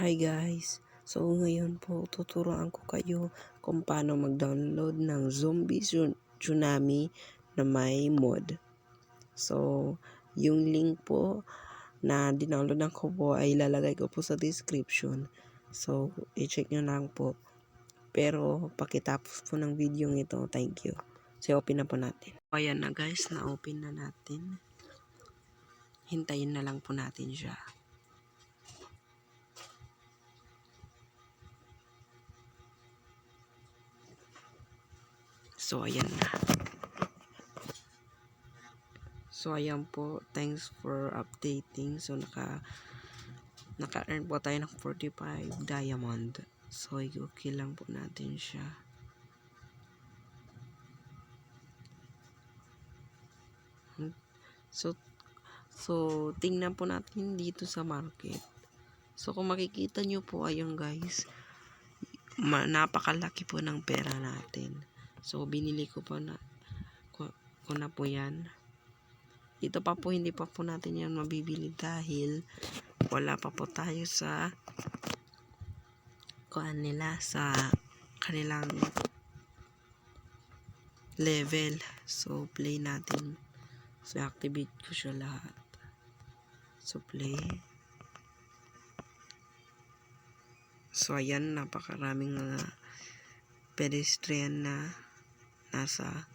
Hi guys! So ngayon po tuturuan ko kayo kung paano mag-download ng Zombie Tsunami na may mod. So yung link po na dinownloadan ko po ay ilalagay ko po sa description. So i-check nyo lang po. Pero pakitapos po ng video ito, thank you. So open na po natin. Ayan na guys, na-open na natin. Hintayin na lang po natin siya. So ayan na. So ayan po, thanks for updating. So naka-earn po tayo ng 45 diamond. So okay lang po natin siya. So tingnan po natin dito sa market. So kung makikita nyo po, ayun guys, napakalaki po ng pera natin. So binili ko po na po yan. Dito pa po hindi pa po natin yan mabibili dahil wala pa po tayo sa sa kanilang level. So play natin. So activate ko siya lahat. So play. So ayan, napakaraming mga pedestrian na nasa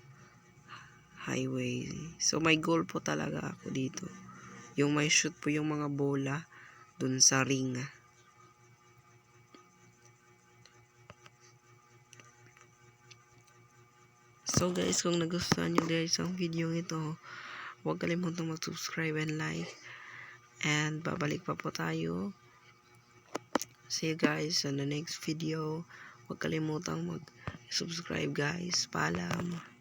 highway. So may goal po talaga ako dito. Yung may shoot po yung mga bola dun sa ring. So guys, kung nagustuhan nyo guys ang video ito, huwag kalimutang mag-subscribe and like. And babalik pa po tayo. See you guys on the next video. Huwag kalimutang mag-subscribe guys. Paalam.